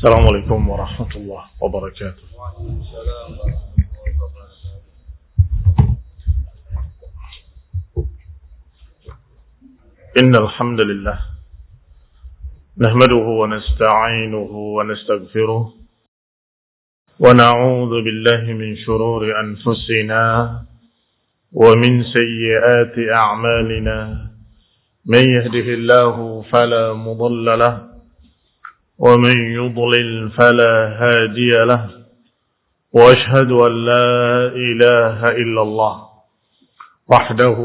السلام عليكم ورحمة الله وبركاته. إن الحمد لله نحمده ونستعينه ونستغفره ونعوذ بالله من شرور أنفسنا ومن سيئات أعمالنا من يهده الله فلا مضل له ومن يضلل فلا هادي له وأشهد أن لا إله إلا الله وحده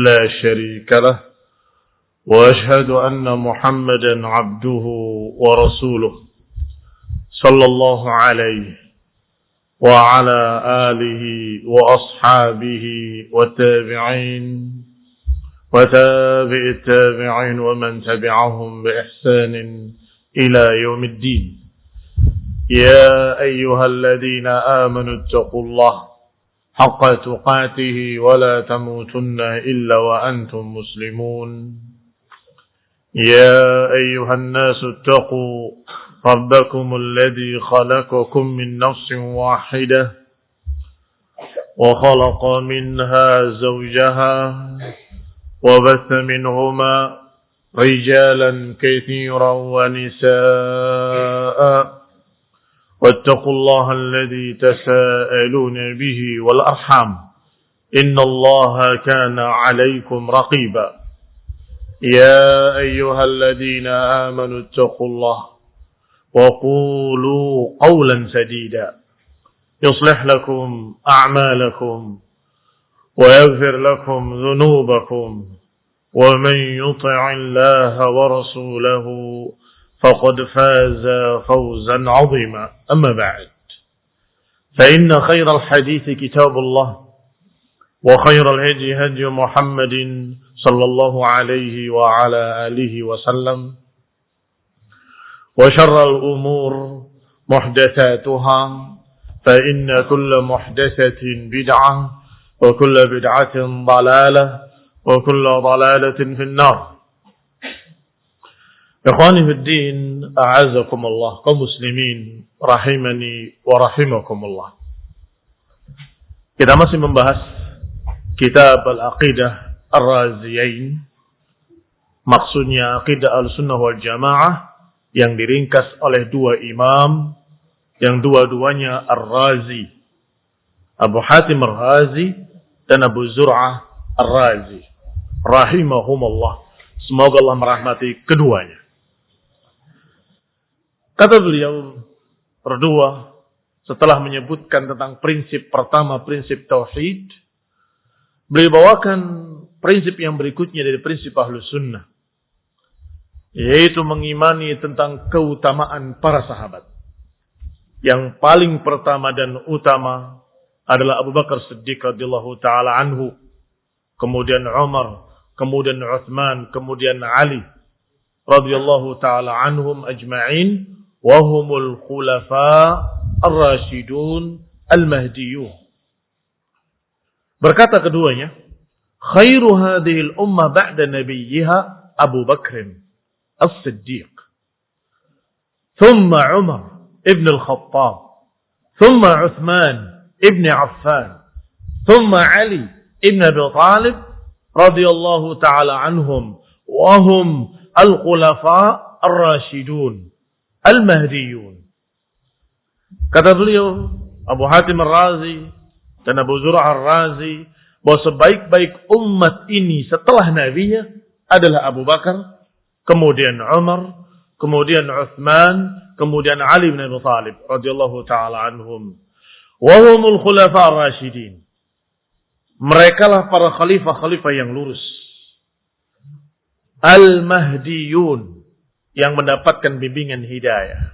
لا شريك له وأشهد أن محمدا عبده ورسوله صلى الله عليه وعلى آله وأصحابه والتابعين وتابع التابعين ومن تبعهم بإحسان إلى يوم الدين. يا أيها الذين آمنوا اتقوا الله حق تقاته ولا تموتن إلا وأنتم مسلمون. يا أيها الناس اتقوا ربكم الذي خلقكم من نفس واحدة وخلق منها زوجها وبث منهما رجالا كثيرا ونساء واتقوا الله الذي تساءلون به والأرحام إن الله كان عليكم رقيبا. يا أيها الذين آمنوا اتقوا الله وقولوا قولا سديدا يصلح لكم أعمالكم ويغفر لكم ذنوبكم ومن يطع الله ورسوله فقد فاز فوزا عظيما. أما بعد فإن خير الحديث كتاب الله وخير الهدي هدي محمد صلى الله عليه وعلى آله وسلم وشر الأمور محدثاتها فإن كل محدثة بدعة وكل بدعة ضلالة وكل ضلالة في النار. Ikhwani fi din, a'azakumullah, kaum muslimin rahimani wa rahimakumullah. Kita masih membahas kitab Al-Aqidah Ar-Raziyain. Maksudnya Aqidah Al-Sunnah wal Jamaah yang diringkas oleh dua imam yang dua-duanya Ar-Razi, Abu Hatim Ar-Razi dan Abu Zur'ah Ar-Razi rahimahumullah. Semoga Allah merahmati keduanya. Kata beliau berdua setelah menyebutkan tentang prinsip pertama, prinsip tauhid, beliau bawakan prinsip yang berikutnya dari prinsip Ahlus Sunnah, yaitu mengimani tentang keutamaan para sahabat. Yang paling pertama dan utama adalah Abu Bakar Siddiq radhiyallahu taala anhu, kemudian Umar, kemudian Utsman, kemudian Ali radhiyallahu taala anhum ajma'in wa humul khulafa ar-rasyidun al-mahdiyun. Berkata keduanya, khairu hadhihi al-ummah ba'da nabiyha Abu Bakr as-Siddiq, thumma Umar ibn al-Khattab, thumma Uthman ibn Affan, thumma Ali ibn Abi Talib radhiyallahu ta'ala anhum wa hum al-khulafa ar-rasyidun al-mahdiyun. Kata beliau Abu Hatim Ar-Razi dan Abu Zur'ah Ar-Razi bahwa sebaik-baik umat ini setelah nabinya adalah Abu Bakar, kemudian Umar, kemudian Uthman, kemudian Ali bin Abi Talib radhiyallahu taala anhum. Wa humul khulafa ar-rasyidin. Mereka lah para khalifah-khalifah yang lurus. Al-mahdiyun, yang mendapatkan bimbingan hidayah.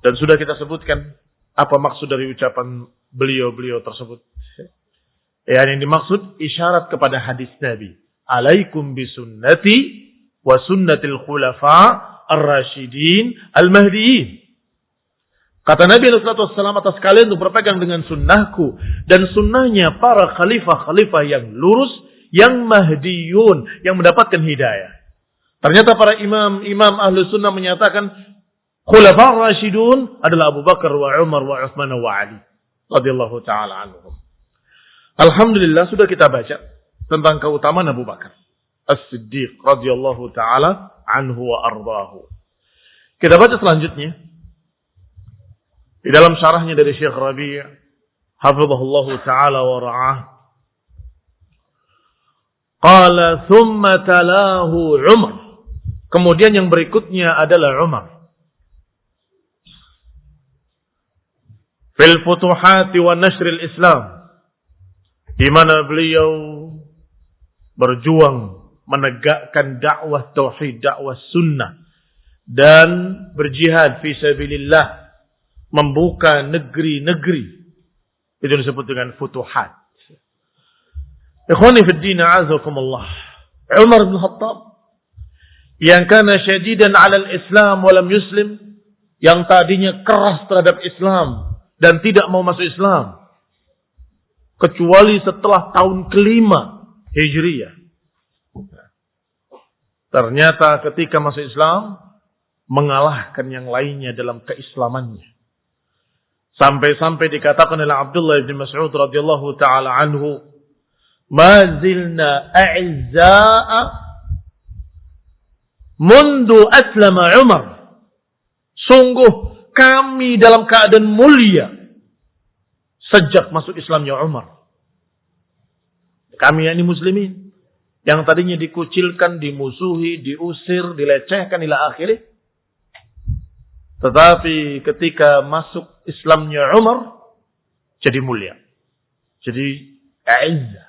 Dan sudah kita sebutkan apa maksud dari ucapan beliau-beliau tersebut. Yang dimaksud isyarat kepada hadis Nabi, alaikum bisunnati wa sunnatil khulafa ar-rasyidin al-mahdiyin. Kata Nabi SAW, atas kalian untuk berpegang dengan sunnahku dan sunnahnya para khalifah-khalifah yang lurus, yang mahdiyun, yang mendapatkan hidayah. Ternyata para imam Ahlus Sunnah menyatakan Khulafaur Rasyidun adalah Abu Bakar wa Umar wa Utsman wa Ali radhiyallahu taala anhum. Alhamdulillah sudah kita baca tentang keutamaan Abu Bakar As-Siddiq radhiyallahu taala anhu wa ardhahu. Kita baca selanjutnya di dalam syarahnya dari Syekh Rabi' hafizahullahu taala wa ra'ah. Qala thumma talahu Umar. Kemudian yang berikutnya adalah Umar. Fil futuhati wa nashril Islam. Di mana beliau berjuang menegakkan dakwah tauhid, dakwah sunnah dan berjihad fi sabilillah, membuka negeri-negeri. Itu disebut dengan futuhat. Ikhwani fi din, a'azakumullah. Umar bin Khattab yang kana syadidan 'ala al-Islam wa lam yuslim, yang tadinya keras terhadap Islam dan tidak mau masuk Islam kecuali setelah tahun ke-5 Hijriyah. Ternyata ketika masuk Islam mengalahkan yang lainnya dalam keislamannya. Sampai-sampai dikatakan oleh Abdullah bin Mas'ud radhiyallahu taala anhu, "Ma zilna a'izza'a mundu aslama Umar." Sungguh kami dalam keadaan mulia sejak masuk Islamnya Umar. Kami yakni muslimin yang tadinya dikucilkan, dimusuhi, diusir, dilecehkan ila akhirih. Tetapi ketika masuk Islamnya Umar, jadi mulia. Jadi a'izzah.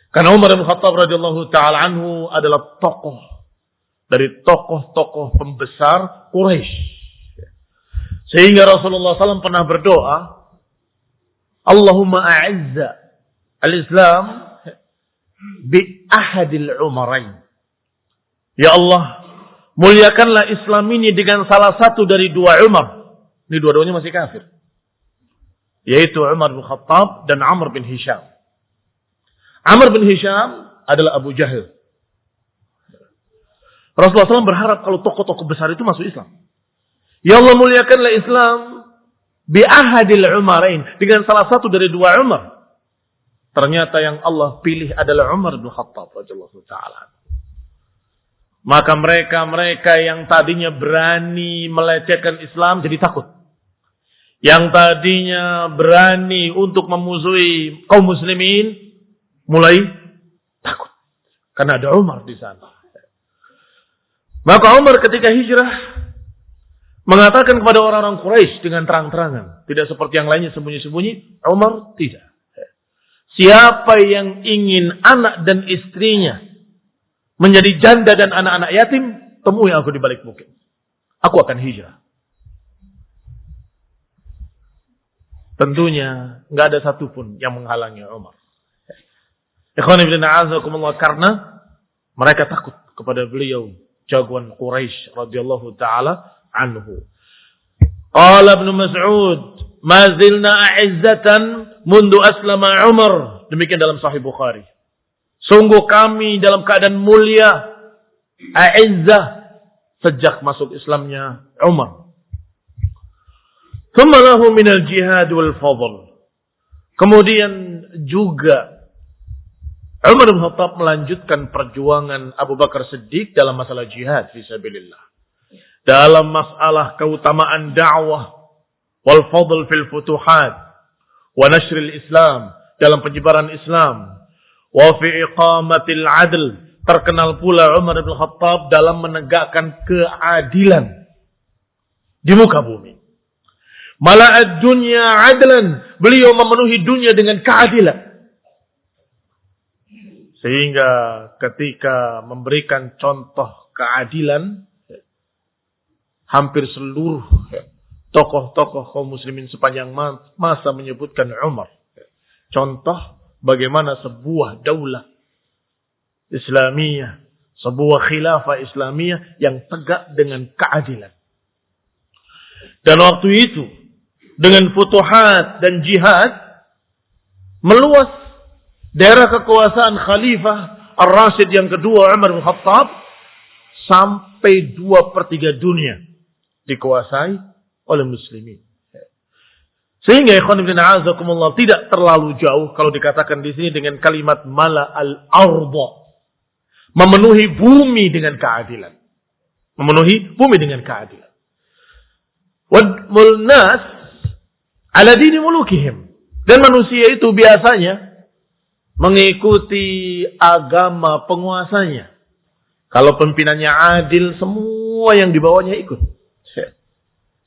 Karena Umar bin Khattab radhiyallahu ta'ala anhu adalah tokoh dari tokoh-tokoh pembesar Quraisy. Sehingga Rasulullah SAW pernah berdoa, Allahumma a'izza al-Islam bi ahadil umarain. Ya Allah, muliakanlah Islam ini dengan salah satu dari dua Umar. Ini dua-duanya masih kafir. Yaitu Umar bin Khattab dan Amr bin Hisham. Amr bin Hisham adalah Abu Jahal. Rasulullah SAW berharap kalau tokoh-tokoh besar itu masuk Islam. Ya Allah, muliakanlah Islam bi ahadil umarain, dengan salah satu dari dua Umar. Ternyata yang Allah pilih adalah Umar bin Khattab radhiyallahu ta'ala. Maka mereka yang tadinya berani melecehkan Islam jadi takut. Yang tadinya berani untuk memusuhi kaum muslimin mulai takut. Karena ada Umar di sana. Maka Umar ketika hijrah mengatakan kepada orang-orang Quraisy dengan terang-terangan. Tidak seperti yang lainnya sembunyi-sembunyi. Umar tidak. Siapa yang ingin anak dan istrinya menjadi janda dan anak-anak yatim, temui aku di balik bukit. Aku akan hijrah. Tentunya nggak ada satupun yang menghalangi Umar. Ikhwan fillah a'azakumullah, karena mereka takut kepada beliau, jagoan Quraisy radhiyallahu taala anhu. Qala Ibnu Mas'ud, "Ma zilna a'izzatan mundu aslama Umar." Demikian dalam Sahih Bukhari. Sungguh kami dalam keadaan mulia, a'izzah, sejak masuk Islamnya Umar. Thumma lahu minal jihad wal fadl. Kemudian juga Umar bin Khattab melanjutkan perjuangan Abu Bakar Siddiq dalam masalah jihad fisabilillah. Dalam masalah keutamaan dakwah wal fadl fil futuhat wa nashril Islam, dalam penyebaran Islam, wa fi iqamatil adl, terkenal pula Umar bin Khattab dalam menegakkan keadilan di muka bumi. Mala'ad dunya adlan, beliau memenuhi dunia dengan keadilan. Sehingga ketika memberikan contoh keadilan, hampir seluruh tokoh-tokoh kaum muslimin sepanjang masa menyebutkan Umar. Contoh bagaimana sebuah daulah Islamiyah, sebuah khilafah Islamiyah yang tegak dengan keadilan. Dan waktu itu, dengan futuhat dan jihad, meluas daerah kekuasaan Khalifah Ar-Rasyid yang kedua Umar bin Khattab sampai 2/3 dunia. dikuasai oleh muslimin. Sehingga ikhwan fillah a'azakumullah tidak terlalu jauh kalau dikatakan di sini dengan kalimat mala al-ardh, memenuhi bumi dengan keadilan. Memenuhi bumi dengan keadilan. Wal nas ala dini mulukihim. Dan manusia itu biasanya mengikuti agama penguasanya. Kalau pimpinannya adil, semua yang di bawahnya ikut.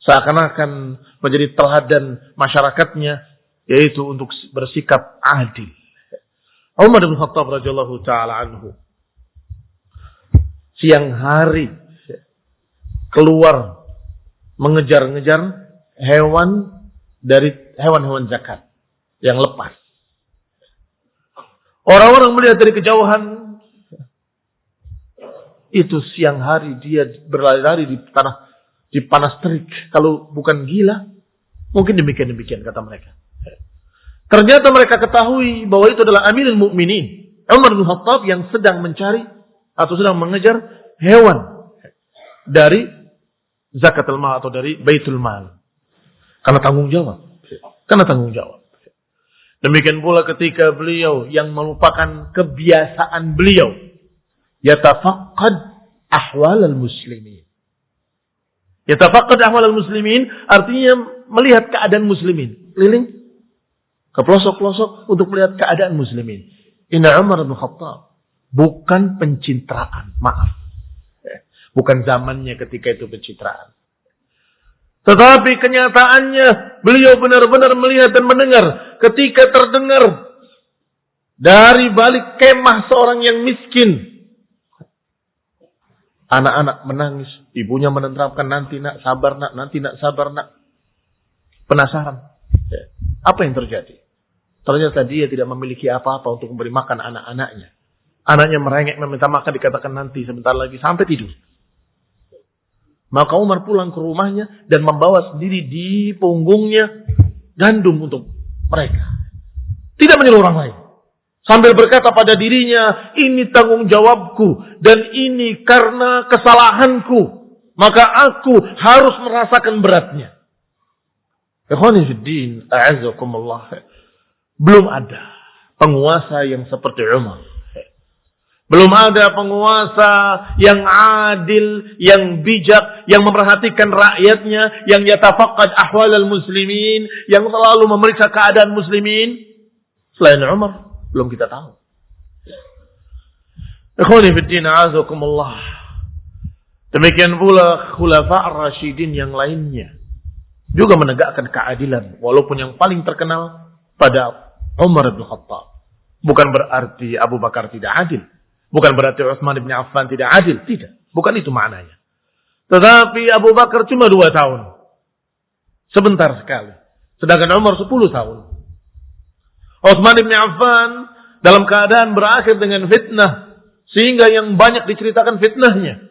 Seakan-akan menjadi teladan masyarakatnya, yaitu untuk bersikap adil. Umar bin Khattab radhiyallahu taala anhu siang hari keluar mengejar-ngejar hewan dari hewan-hewan zakat yang lepas. Orang-orang melihat dari kejauhan, itu siang hari dia berlari-lari di tanah, di panas terik. Kalau bukan gila, mungkin demikian kata mereka. Ternyata mereka ketahui bahwa itu adalah Amirul Mukminin Umar bin Khattab yang sedang mencari atau sedang mengejar hewan dari zakatul mal atau dari baitul mal. Karena tanggung jawab. Demikian pula ketika beliau yang merupakan kebiasaan beliau yatafaqqad ahwal al-muslimin. Yatafaqqad ahwal al-muslimin artinya melihat keadaan muslimin. Keliling ke pelosok-pelosok untuk melihat keadaan muslimin. Inna Umar bin Khattab bukan pencitraan, maaf. Bukan zamannya ketika itu pencitraan. Tetapi kenyataannya beliau benar-benar melihat dan mendengar ketika terdengar dari balik kemah seorang yang miskin. Anak-anak menangis, ibunya menenteramkan, nanti nak sabar nak. Penasaran. Apa yang terjadi? Ternyata dia tidak memiliki apa-apa untuk memberi makan anak-anaknya. Anaknya merengek meminta makan, dikatakan nanti sebentar lagi, sampai tidur. Maka Umar pulang ke rumahnya dan membawa sendiri di punggungnya gandum untuk mereka. Tidak menyuruh orang lain. Sambil berkata pada dirinya, ini tanggung jawabku dan ini karena kesalahanku. Maka aku harus merasakan beratnya. Ikhwani fiddin, a'azzakumullah. Belum ada penguasa yang seperti Umar. Belum ada penguasa yang adil, yang bijak, yang memperhatikan rakyatnya, yang yatafaqqad ahwalal muslimin, yang selalu memeriksa keadaan muslimin. Selain Umar, belum kita tahu. Ikhwani fiddin, a'azakumullah. Demikian pula khulafa' ar-rasyidin yang lainnya juga menegakkan keadilan, walaupun yang paling terkenal pada Umar bin Khattab. Bukan berarti Abu Bakar tidak adil. Bukan berarti Utsman bin Affan tidak adil. Tidak. Bukan itu maknanya. Tetapi Abu Bakar cuma 2 tahun. Sebentar sekali. Sedangkan Umar 10 tahun. Utsman bin Affan dalam keadaan berakhir dengan fitnah. Sehingga yang banyak diceritakan fitnahnya.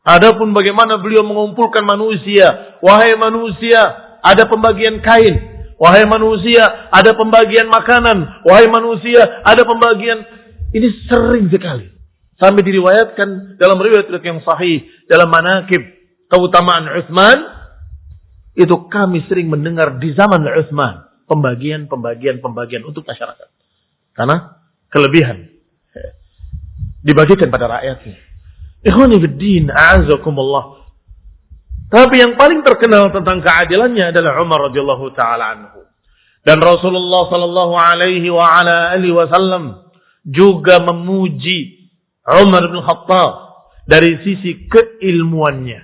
Adapun bagaimana beliau mengumpulkan manusia. Wahai manusia, ada pembagian kain. Wahai manusia, ada pembagian makanan. Wahai manusia, ada pembagian. Ini sering sekali. Sampai diriwayatkan dalam riwayat yang sahih. Dalam manaqib keutamaan Utsman. Itu kami sering mendengar di zaman Utsman. Pembagian untuk masyarakat. Karena kelebihan. Dibagikan pada rakyatnya. Ikhwani fiddin, a'azakumullah. Tapi yang paling terkenal tentang keadilannya adalah Umar radhiyallahu taala anhu. Dan Rasulullah sallallahu alaihi wa ala alihi wasallam juga memuji Umar bin Khattab dari sisi keilmuannya.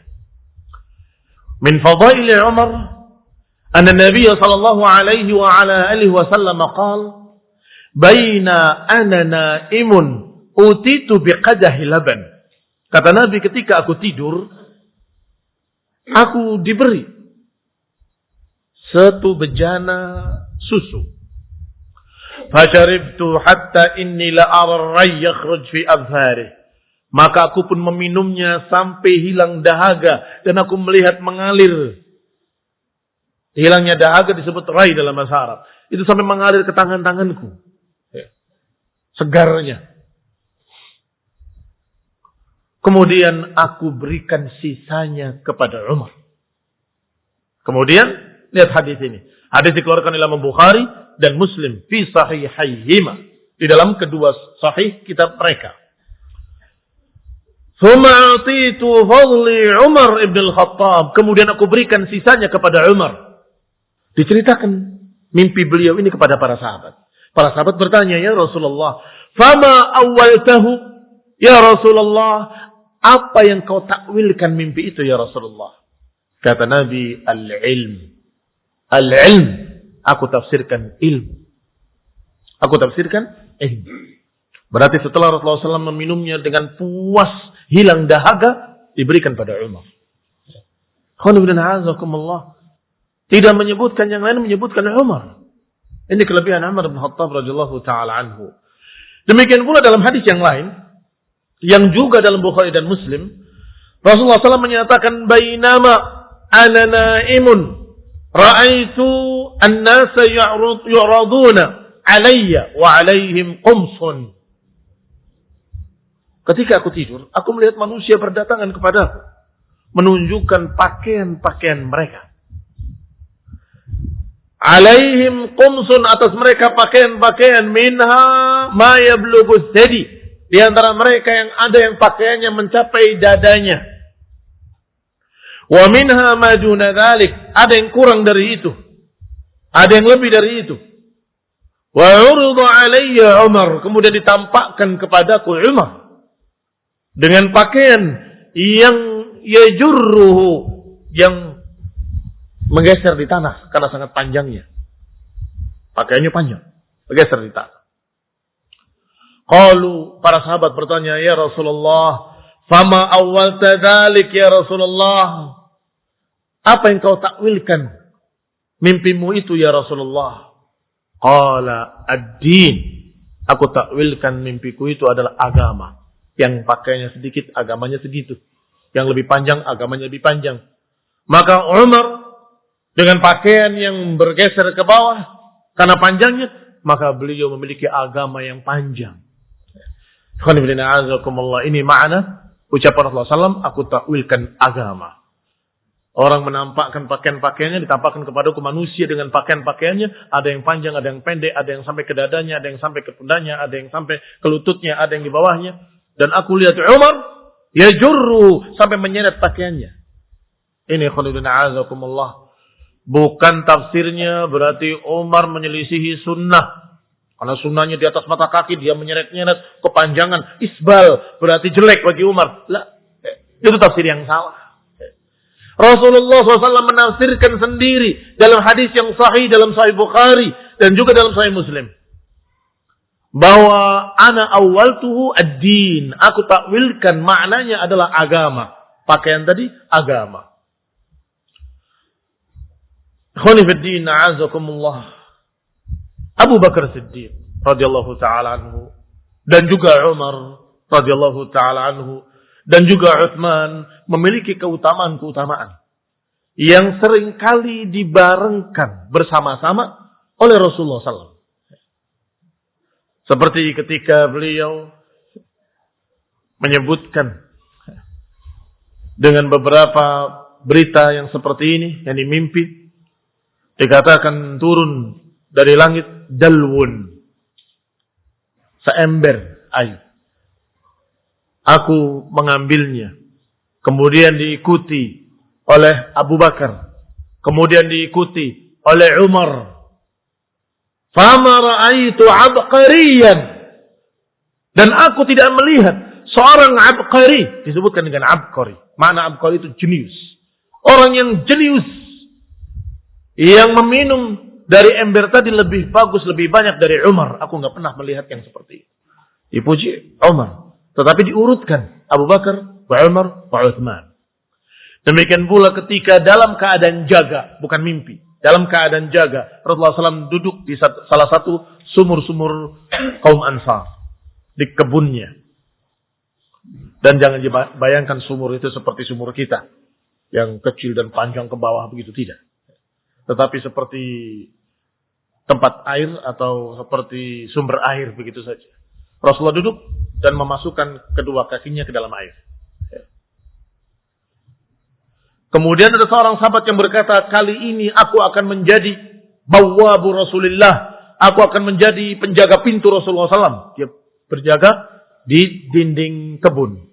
Min fadail Umar anna Nabi sallallahu alaihi wa ala alihi wasallam qala baina ana naimun utitu biqadahi laban. Kata Nabi, ketika aku tidur, aku diberi satu bejana susu. Fasharibtu hatta inni la ara ar-ray yakhruj fi adhari. Maka aku pun meminumnya sampai hilang dahaga dan aku melihat mengalir. Hilangnya dahaga disebut ray dalam bahasa Arab. Itu sampai mengalir ke tangan-tanganku. Segarnya. Kemudian aku berikan sisanya kepada Umar. Kemudian lihat hadis ini. Hadis dikeluarkan oleh Imam Bukhari dan Muslim fi sahihaihima, di dalam kedua sahih kitab mereka. Thumma atitu fadli Umar ibn al-Khattab. Kemudian aku berikan sisanya kepada Umar. Diceritakan mimpi beliau ini kepada para sahabat. Para sahabat bertanya, ya Rasulullah, fama awwaltahu? Ya Rasulullah, apa yang kau takwilkan mimpi itu ya Rasulullah? Kata Nabi, al-ilm. Al-ilm. Aku tafsirkan ilmu. Aku tafsirkan ilmu. Berarti setelah Rasulullah SAW meminumnya dengan puas, hilang dahaga, diberikan pada Umar. Tidak menyebutkan yang lain, menyebutkan Umar. Ini kelebihan Umar bin Khattab radhiyallahu taala anhu. Demikian pula dalam hadis yang lain, yang juga dalam Bukhari dan Muslim, Rasulullah SAW menyatakan, bainama ana naimun ra'aitu an-nasa yu'raduna alayya wa alaihim qumsun. Ketika aku tidur, aku melihat manusia berdatangan kepadaku, menunjukkan pakaian-pakaian mereka. Alaihim qumsun, atas mereka pakaian-pakaian, minha ma yablughu thadi, di antara mereka yang ada yang pakaiannya mencapai dadanya. Wa minha ma duna dzalik, ada yang kurang dari itu, ada yang lebih dari itu. Wa urida alayya Umar, kemudian ditampakkan kepadaku Umar dengan pakaian yang yajurruhu, yang menggeser di tanah karena sangat panjangnya. Pakaiannya panjang, menggeser di tanah. Qalu, para sahabat bertanya, ya Rasulullah, fama awwalta dzalik ya Rasulullah? Apa yang kau takwilkan mimpimu itu ya Rasulullah? Qala ad-din. Aku takwilkan mimpiku itu adalah agama. Yang pakaiannya sedikit, agamanya segitu. Yang lebih panjang, agamanya lebih panjang. Maka Umar dengan pakaian yang bergeser ke bawah karena panjangnya, maka beliau memiliki agama yang panjang. Ini makna ucapan Rasulullah SAW, aku takwilkan agama. Orang menampakkan pakaian-pakaiannya, ditampakkan kepadaku manusia dengan pakaian-pakaiannya, ada yang panjang, ada yang pendek, ada yang sampai ke dadanya, ada yang sampai ke pundaknya, ada yang sampai ke lututnya, ada yang di bawahnya. Dan aku lihat Umar yajurru, sampai menyeret pakaiannya. Ini khulidina azakumullah. Bukan tafsirnya berarti Umar menyelisihi sunnah. Karena sunnahnya di atas mata kaki, dia menyeret-nyeret kepanjangan. Isbal, berarti jelek bagi Umar. Lah, itu tafsir yang salah. Rasulullah SAW menafsirkan sendiri dalam hadis yang sahih, dalam Sahih Bukhari dan juga dalam Sahih Muslim, bahwa ana awwaltuhu ad-din. Aku takwilkan maknanya adalah agama. Pakaian tadi agama. Khonifuddin a'azakumullah. Abu Bakar Siddiq radhiyallahu taala anhu dan juga Umar radhiyallahu taala anhu dan juga Utsman memiliki keutamaan-keutamaan yang seringkali dibarengkan bersama-sama oleh Rasulullah SAW. Seperti ketika beliau menyebutkan dengan beberapa berita yang seperti ini, yang mimpi, dikatakan turun dari langit dalwun, seember air. Aku mengambilnya, kemudian diikuti oleh Abu Bakar, kemudian diikuti oleh Umar. Fama ra'aitu abqariyan, dan aku tidak melihat seorang abqari, disebutkan dengan abqari. Makna abqari itu jenius. Orang yang jenius, yang meminum dari ember tadi lebih bagus, lebih banyak dari Umar. Aku enggak pernah melihat yang seperti itu. Dipuji Umar. Tetapi diurutkan Abu Bakar, Umar, Utsman. Demikian pula ketika dalam keadaan jaga, bukan mimpi. Dalam keadaan jaga, Rasulullah SAW duduk di salah satu sumur-sumur kaum Ansar. Di kebunnya. Dan jangan dibayangkan sumur itu seperti sumur kita. Yang kecil dan panjang ke bawah, begitu tidak. Tetapi seperti tempat air atau seperti sumber air, begitu saja. Rasulullah duduk dan memasukkan kedua kakinya ke dalam air. Kemudian ada seorang sahabat yang berkata, kali ini aku akan menjadi bawabu Rasulullah. Aku akan menjadi penjaga pintu Rasulullah SAW. Dia berjaga di dinding kebun.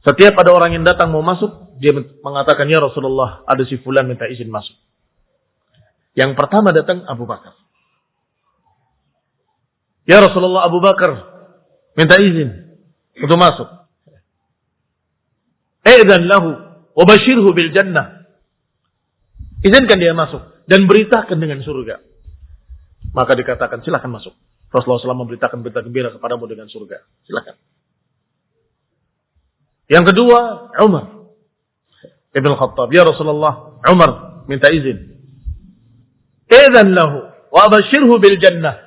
Setiap ada orang yang datang mau masuk, dia mengatakan, ya Rasulullah, ada si fulan minta izin masuk. Yang pertama datang Abu Bakar. Ya Rasulullah, Abu Bakar minta izin untuk masuk. Idzan lahu wa basyirhu bil jannah. Izinkan dia masuk dan beritakan dengan surga. Maka dikatakan, silakan masuk. Rasulullah SAW memberitakan berita gembira kepadamu dengan surga. Silakan. Yang kedua, Umar Ibn Khattab. Ya Rasulullah, Umar minta izin. Idzan lahu wa basyirhu bil jannah.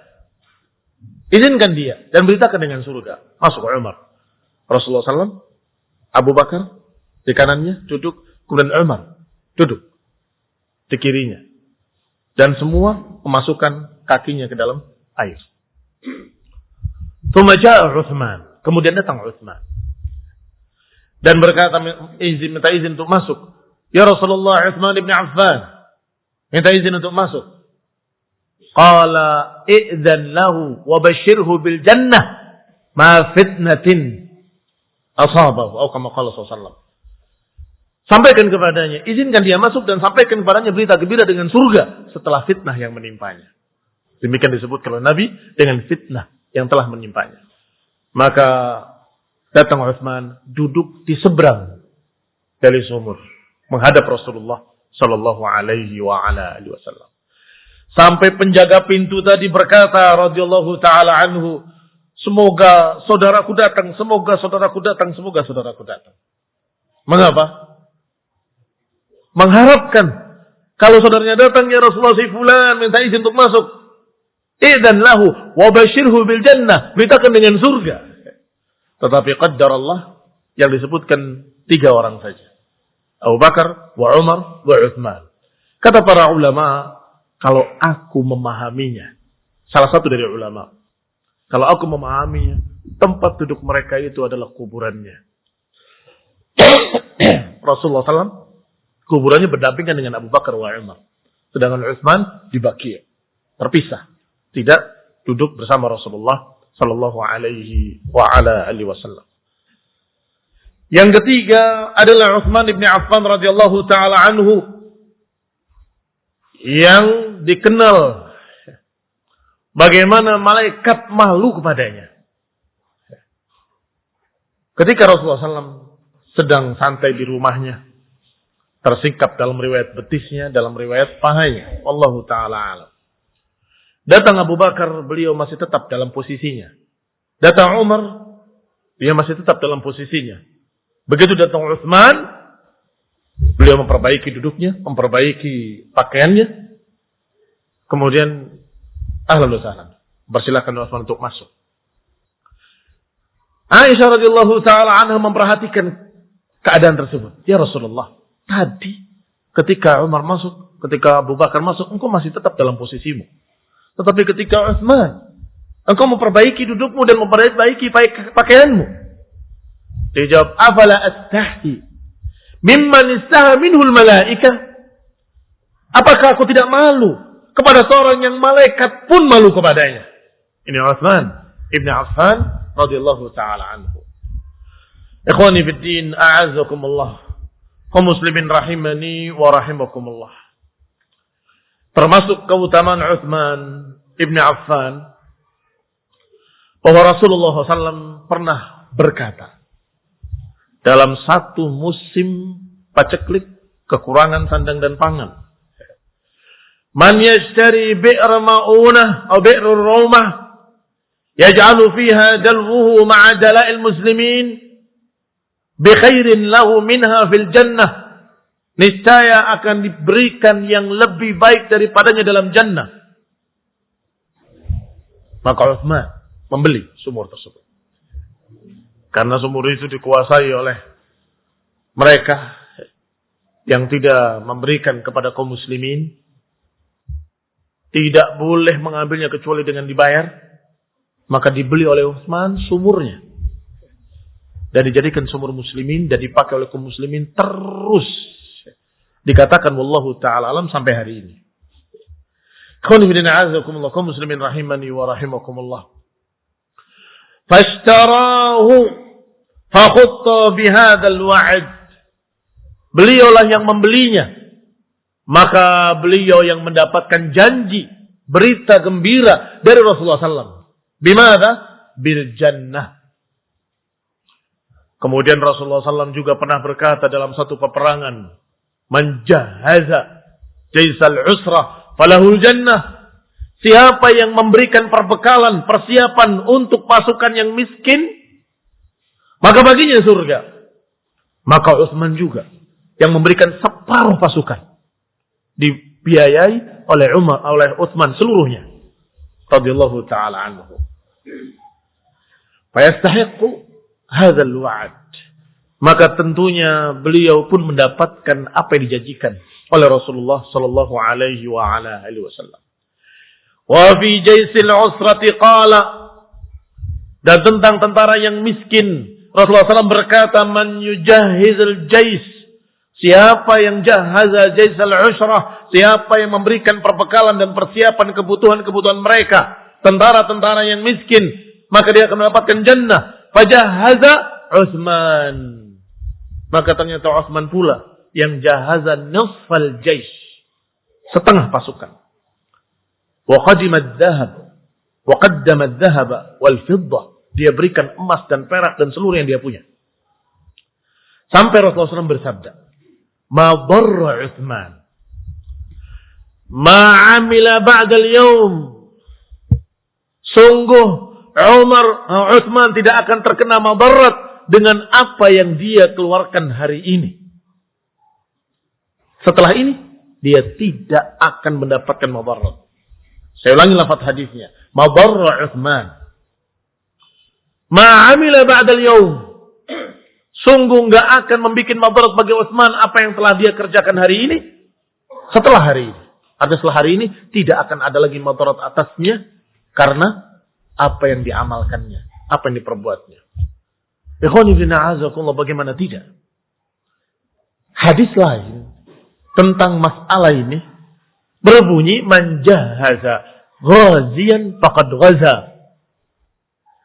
Izinkan dia dan beritakan dengan surga. Masuk Umar. Rasulullah SAW, Abu Bakar di kanannya duduk, kemudian Umar duduk di kirinya. Dan semua memasukkan kakinya ke dalam air. Tsumma jaa Utsman. Kemudian datang Utsman. Dan berkata, minta izin untuk masuk. Ya Rasulullah, Utsman ibn Affan minta izin untuk masuk. Qala i'dzan lahu wa basyirhu bil jannah ma fitnatin asabahu. Atau kama qala sallallahu. Sampaikan kepadanya, izinkan dia masuk dan sampaikan kepadanya berita gembira dengan surga setelah fitnah yang menimpanya. Demikian disebut kalau Nabi dengan fitnah yang telah menimpanya. Maka datang Utsman duduk di seberang dari sumur menghadap Rasulullah sallallahu alaihi wasallam. Sampai penjaga pintu tadi berkata radhiyallahu taala anhu, semoga saudaraku datang, semoga saudaraku datang, semoga saudaraku datang. Mengapa? Mengharapkan kalau saudaranya datang, ya Rasulullah, si fulan minta izin untuk masuk. Idzan lahu wa basyirhu bil jannah, beritakan dengan surga. Tetapi qaddar Allah yang disebutkan 3 orang saja. Abu Bakar, wa Umar, wa Utsman. Kata para ulama, kalau aku memahaminya, salah satu dari ulama, kalau aku memahaminya, tempat duduk mereka itu adalah kuburannya. Rasulullah SAW kuburannya berdampingan dengan Abu Bakar wa Umar. Sedangkan Utsman di Baqi', terpisah, tidak duduk bersama Rasulullah sallallahu alaihi wa ala alihi wasallam. Yang ketiga adalah Utsman bin Affan radhiyallahu taala anhu yang dikenal bagaimana malaikat malu kepadanya. Ketika Rasulullah SAW sedang santai di rumahnya, tersingkap dalam riwayat betisnya, dalam riwayat pahanya. Wallahu ta'ala alam. Datang Abu Bakar, beliau masih tetap dalam posisinya. Datang Umar, dia masih tetap dalam posisinya. Begitu datang Utsman, beliau memperbaiki duduknya, memperbaiki pakaiannya. Kemudian, ahlan wa sahlan, persilakan Utsman untuk masuk. Aisyah radhiyallahu ta'ala anha memperhatikan keadaan tersebut. Ya Rasulullah, tadi ketika Umar masuk, ketika Abu Bakar masuk, engkau masih tetap dalam posisimu. Tetapi ketika Utsman, engkau memperbaiki dudukmu dan memperbaiki pakaianmu. Dia jawab, afala astahi mimman istaha minhul malaikah? Apakah aku tidak malu kepada seorang yang malaikat pun malu kepadanya? Ini Utsman ibn Affan radhiyallahu taala anhu. Ikhwani fid din, a'azzakumullah. Kaum muslimin rahimani wa rahimakumullah. Termasuk keutamaan Utsman ibn Affan bahwa Rasulullah SAW pernah berkata dalam satu musim paceklik, kekurangan sandang dan pangan, man yashtari bi'r ma'unah atau bi'r rumah yaj'alu fiha dalwuhu ma'a dala'il muslimin bi khairin lahu minha fil jannah, niscaya akan diberikan yang lebih baik daripadanya dalam jannah. Maka Utsman membeli sumur tersebut. Karena sumur itu dikuasai oleh mereka yang tidak memberikan kepada kaum muslimin. Tidak boleh mengambilnya kecuali dengan dibayar. Maka dibeli oleh Utsman sumurnya. dan dijadikan sumur muslimin dan dipakai oleh kaum muslimin terus dikatakan wallahu ta'ala alam sampai hari ini. Kaum muslimin rahimani wa rahimakumullah. Fashtarahu fakhutta bihadzal wa'd. Beliaulah yang membelinya, maka beliau yang mendapatkan janji, berita gembira dari Rasulullah SAW. Bimana? Bil jannah. Kemudian Rasulullah SAW juga pernah berkata dalam satu peperangan, man jahaza jaisal usrah falahul jannah. Siapa yang memberikan perbekalan, persiapan untuk pasukan yang miskin, maka baginya surga. Maka Utsman juga yang memberikan separuh pasukan, dibiayai oleh Utsman seluruhnya radhiyallahu taala anhu. Fayastahiqu hadzal wa'd. Maka tentunya beliau pun mendapatkan apa yang dijanjikan oleh Rasulullah sallallahu alaihi wa ala alihi wasallam. Wa fi jaisil usrati qala. Dan tentang tentara yang miskin, Rasulullah SAW berkata, man yujahhizul jais. Siapa yang jahaza jaisal usrah, siapa yang memberikan perbekalan dan persiapan kebutuhan-kebutuhan mereka, tentara-tentara yang miskin, maka dia akan mendapatkan jannah. Fajahaza Utsman. Maka ternyata Utsman pula yang jahaza nisfal jais, setengah pasukan. Wa qadima adh-dhahab wa qaddama adh-dhahaba wal fiddah. Dia berikan emas dan perak dan seluruh yang dia punya. Sampai Rasulullah SAW bersabda, ma darra Utsman ma amila ba'da al-yawm. Sungguh Utsman tidak akan terkena madarat dengan apa yang dia keluarkan hari ini. Setelah ini dia tidak akan mendapatkan madarat. Saya ulangi lafaz hadisnya. Madarra Utsman ma amila ba'da al-yawm. Sungguh enggak akan membuat madarat bagi Utsman apa yang telah dia kerjakan hari ini setelah hari ini. Artinya setelah hari ini tidak akan ada lagi madarat atasnya karena apa yang diamalkannya, apa yang diperbuatnya. Ikhwani fillah azakumullah, bagaimana tidak? Hadis lain tentang masalah ini berbunyi man jahaza ghaziyan faqad ghaza.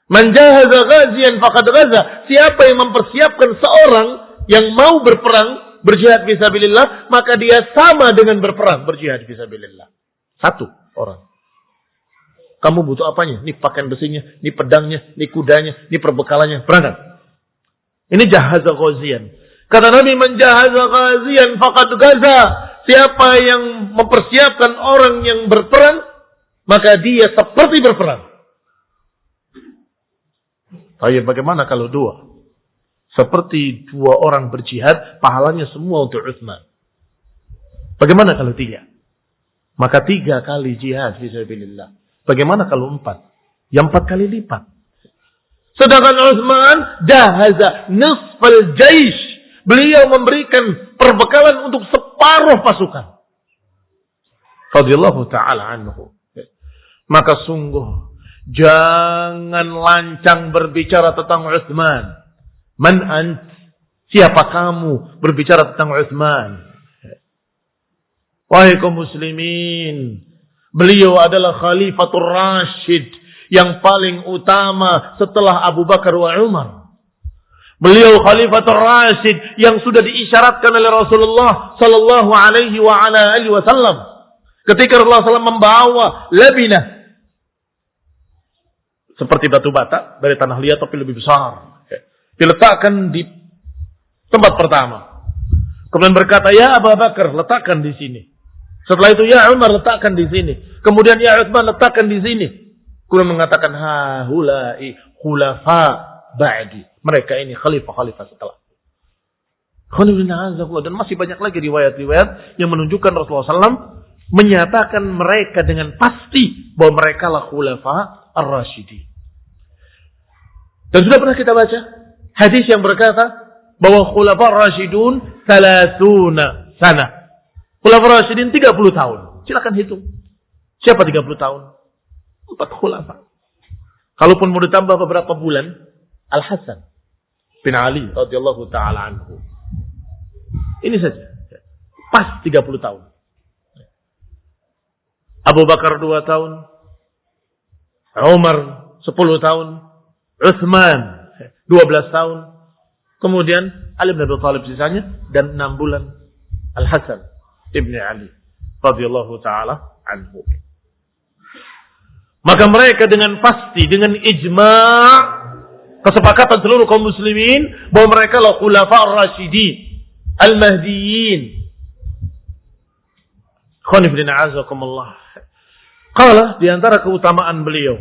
Man jahaza ghaziyan faqad ghaza. Siapa yang mempersiapkan seorang yang mau berperang, berjihad fisabilillah, maka dia sama dengan berperang, berjihad fisabilillah. Satu orang. Kamu butuh apanya? Ini pakaian besinya, ini pedangnya, ini kudanya, ini perbekalannya, berangkat. Ini jahaza ghaziyan. Kata Nabi, man jahaza ghaziyan faqad ghaza. Siapa yang mempersiapkan orang yang berperang, maka dia seperti berperang. Tapi bagaimana kalau dua? Seperti dua orang berjihad, pahalanya semua untuk Utsman. Bagaimana kalau tiga? Maka 3 kali jihad fisabilillah. Bagaimana kalau 4? Yang 4 kali lipat. Sedangkan Utsman jahaza nisfal jaish. Beliau memberikan perbekalan untuk separuh pasukan. Radhiyallahu ta'ala anhu. Maka sungguh jangan lancang berbicara tentang Utsman. Man ant? Siapa kamu berbicara tentang Utsman? Wahai kaum muslimin, beliau adalah Khalifatul Rashid yang paling utama setelah Abu Bakar wa Umar. Beliau Khalifatul Rashid yang sudah diisyaratkan oleh Rasulullah sallallahu alaihi wa ala alihi wasallam. Ketika Rasulullah SAW membawa labinah seperti batu bata dari tanah liat tapi lebih besar, diletakkan di tempat pertama. Kemudian berkata, ya Abu Bakar, letakkan di sini. Setelah itu, ya Umar, letakkan di sini. Kemudian, ya Utsman, letakkan di sini. Kemudian mengatakan, haulai khulafa ba'di. Mereka ini khalifah-khalifah setelah. Dan masih banyak lagi riwayat-riwayat yang menunjukkan Rasulullah SAW menyatakan mereka dengan pasti bahwa mereka lah khulafa ar-rasyidi. Dan sudah pernah kita baca hadis yang berkata bahwa khulafa ar-rasyidun 30 sana. Khulafa ar-rasyidin 30 tahun. Silakan hitung. Siapa 30 tahun? 4 khulafa. Kalaupun mau ditambah beberapa bulan, Al-Hasan bin Ali radhiyallahu taala anhu. Ini saja. Pas 30 tahun. Abu Bakar 2 tahun. Umar 10 tahun. Utsman 12 tahun. Kemudian Ali bin Abi Thalib sisanya dan 6 bulan Al-Hasan ibn Ali radhiyallahu taala anhu. Maka mereka dengan pasti, dengan ijma' kesepakatan seluruh kaum muslimin bahwa mereka adalah khulafa ar-rasyidin al-mahdiyyin. Khonifidina azakumullah. Qala di antara keutamaan beliau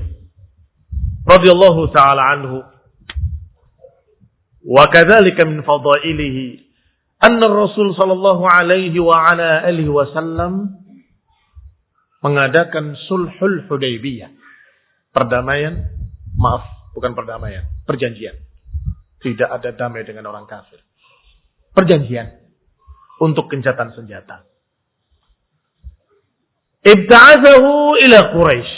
radhiyallahu taala anhu, wa kadzalika min fadailihi anna Rasul sallallahu alaihi wa ala alihi wasallam mengadakan sulhul Hudaybiyah. Perdamaian, perjanjian. Tidak ada damai dengan orang kafir. Perjanjian untuk gencatan senjata. Ibta'athahu ila Quraisy.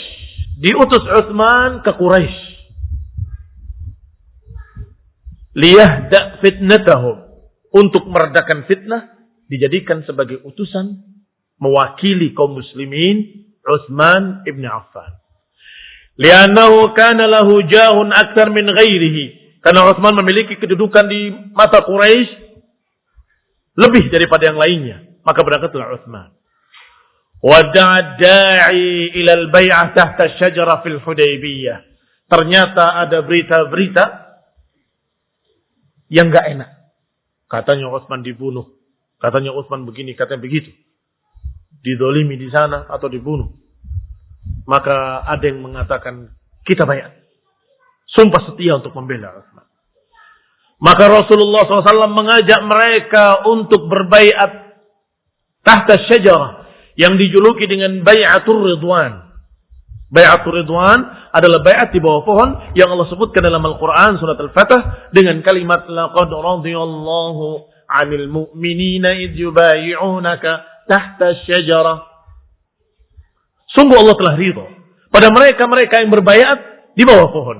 Diutus Utsman ke Quraisy. Liyahda fitnatahum. Untuk meredakan fitnah, dijadikan sebagai utusan mewakili kaum muslimin Utsman ibn Affan. Li'annahu kana lahu jahun aktsar min ghairihi. Karena Utsman memiliki kedudukan di mata Quraisy lebih daripada yang lainnya. Maka berangkatlah Utsman. Wada'a da'i ila al-bai'ah tahta asy-syajarah fil Hudaybiyah. Ternyata ada berita-berita yang enggak enak. Katanya Utsman dibunuh. Katanya Utsman begini, katanya begitu. Didolimi di sana atau dibunuh. Maka ada yang mengatakan, kita bayat. Sumpah setia untuk membela Utsman. Maka Rasulullah SAW mengajak mereka untuk berbaiat tahta syajarah yang dijuluki dengan Bai'atur Ridwan. Bai'atur Ridwan adalah baiat di bawah pohon yang Allah sebutkan dalam Al-Quran surat Al-Fatah dengan kalimat laqad radiyallahu 'anil mu'minina idh yubayi'unaka tahta syajarah. Sungguh Allah telah ridha pada mereka-mereka yang berbaiat di bawah pohon.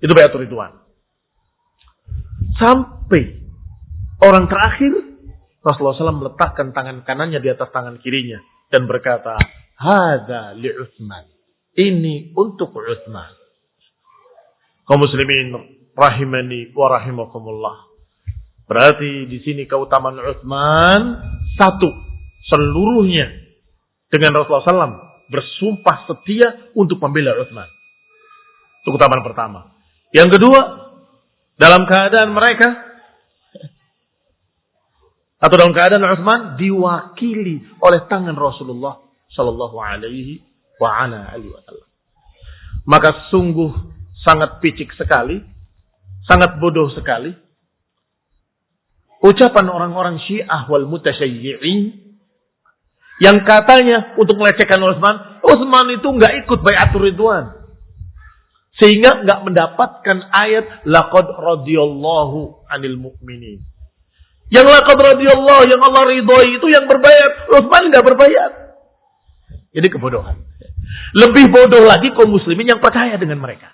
Itu Bai'atur Ridwan. Sampai orang terakhir Rasulullah SAW meletakkan tangan kanannya di atas tangan kirinya dan berkata, "Hadza li Utsman." Ini untuk Utsman. Kaum muslimin rahimani wa rahimakumullah. Berarti di sini keutamaan Utsman satu, seluruhnya dengan Rasulullah SAW bersumpah setia untuk membela Utsman. Itu keutamaan pertama. Yang kedua, dalam keadaan mereka atau dalam keadaan Utsman diwakili oleh tangan Rasulullah sallallahu alaihi wa ala alihi wasallam. Maka sungguh sangat picik sekali, sangat bodoh sekali ucapan orang-orang Syiah wal mutasyayyi'in yang katanya untuk melecehkan Utsman itu enggak ikut Bai'atur Ridwan. Sehingga enggak mendapatkan ayat laqad radhiyallahu 'anil mu'minin. Yang laqad radhiyallahu, yang Allah ridhoi itu yang berbaiat, Utsman enggak berbaiat. Ini kebodohan. Lebih bodoh lagi kaum muslimin yang percaya dengan mereka.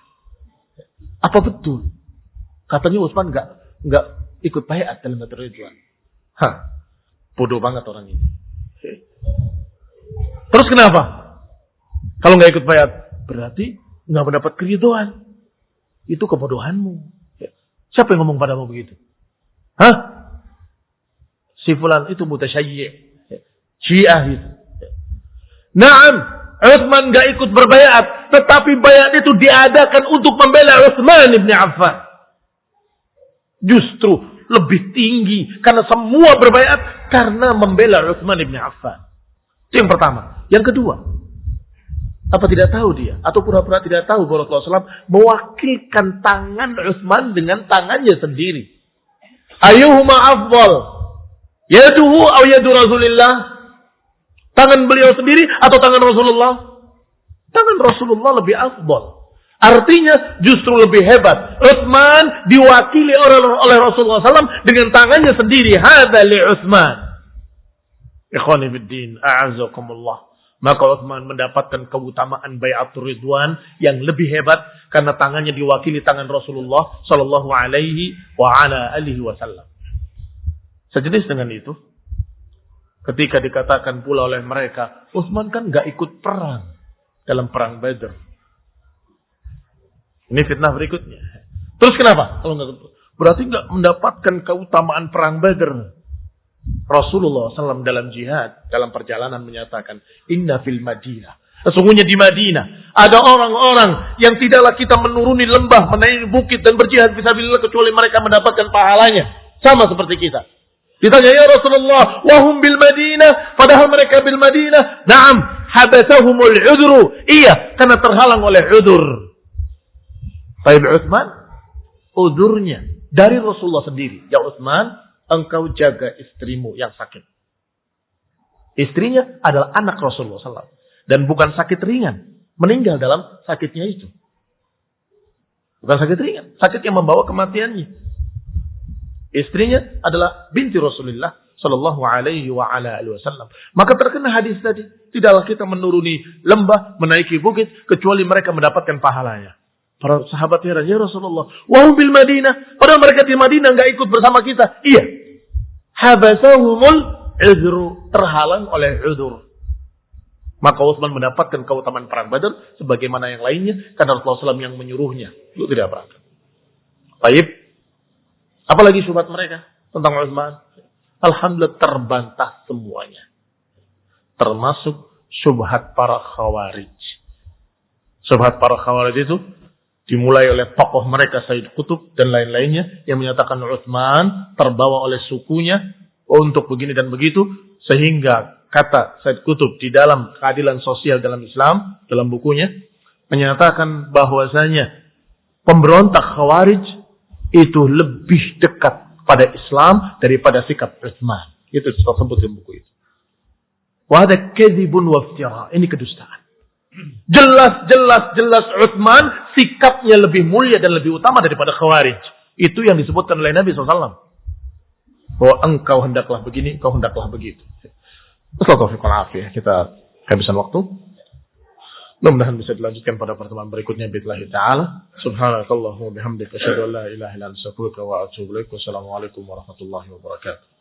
Apa betul? Katanya Utsman enggak ikut baiat dalam Bai'atur Ridwan. Bodoh banget orang ini. Terus kenapa? Kalau enggak ikut baiat, berarti enggak mendapat keridhaan. Itu kebodohanmu. Siapa yang ngomong padamu begitu? Si fulan itu mutasyayyi'. Syiah itu. Naam, Utsman enggak ikut berbaiat, tetapi baiat itu diadakan untuk membela Utsman ibn Affan. Justru lebih tinggi karena semua berbaiat karena membela Utsman ibn Affan. Itu yang pertama. Yang kedua, apa tidak tahu dia atau pura-pura tidak tahu bahwa Rasulullah SAW mewakilkan tangan Utsman dengan tangannya sendiri. Ayyuhuma afdal? Yaduhu atau yadu Rasulillah? Tangan beliau sendiri atau tangan Rasulullah? Tangan Rasulullah lebih afdal. Artinya justru lebih hebat. Utsman diwakili oleh Rasulullah SAW dengan tangannya sendiri. Hadza li Utsman. Ikhwani fiddin, a'azzakumullah. Maka Utsman mendapatkan keutamaan Bai'atur Ridwan yang lebih hebat karena tangannya diwakili tangan Rasulullah sallallahu alaihi wasallam. Sejenis dengan itu, ketika dikatakan pula oleh mereka, Utsman kan enggak ikut perang dalam perang Badr. Ini fitnah berikutnya. Terus kenapa? Kalau enggak, berarti enggak mendapatkan keutamaan perang Badr. Rasulullah SAW dalam jihad, dalam perjalanan menyatakan, Inna fil Madinah. Sesungguhnya di Madinah ada orang-orang yang tidaklah kita menuruni lembah, menaiki bukit dan berjihad fisabilillah kecuali mereka mendapatkan pahalanya. Sama seperti kita. Ditanya, ya Rasulullah, wahum bil Madinah, padahal mereka bil Madinah. Naam, habasahumul udru. Iya, karena terhalang oleh udur. Taib Utsman, udurnya dari Rasulullah sendiri. Ya Utsman, engkau jaga istrimu yang sakit. Istrinya adalah anak Rasulullah SAW. Dan bukan sakit ringan. Meninggal dalam sakitnya itu. Bukan sakit ringan. Sakit yang membawa kematiannya. Istrinya adalah binti Rasulullah Sallallahu Alaihi Wasallam. Maka terkena hadis tadi. Tidaklah kita menuruni lembah, menaiki bukit, kecuali mereka mendapatkan pahalanya. Para sahabat heran, ya Rasulullah, wahum bil Madinah. Padahal mereka di Madinah enggak ikut bersama kita. Iya. Habasahumul udhru, terhalang oleh udhur. Maka Utsman mendapatkan keutamaan perang Badar sebagaimana yang lainnya karena Rasulullah SAW yang menyuruhnya. Itu tidak berangkat. Baik. Apalagi syubhat mereka tentang Utsman? Alhamdulillah terbantah semuanya. Termasuk syubhat para Khawarij. Syubhat para Khawarij itu dimulai oleh tokoh mereka Said Qutb dan lain-lainnya yang menyatakan Utsman terbawa oleh sukunya untuk begini dan begitu, sehingga kata Said Qutb di dalam Keadilan Sosial dalam Islam dalam bukunya menyatakan bahwasanya pemberontak Khawarij itu lebih dekat pada Islam daripada sikap Utsman. Itu tersebut di buku itu. Wa hadza kadzibun wa iftira. Ini kedustaan. Jelas Utsman sikapnya lebih mulia dan lebih utama daripada Khawarij. Itu yang disebutkan oleh Nabi SAW. Bahwa engkau hendaklah begini, engkau hendaklah begitu. Assalamualaikum. Kita kehabisan waktu. Mudah-mudahan bisa dilanjutkan pada pertemuan berikutnya. Billahi ta'ala. Subhanakallahumma bihamdika asyhadu an la ilaha illa anta astaghfiruka wa atubu ilaik. Wassalamualaikum warahmatullahi wabarakatuh.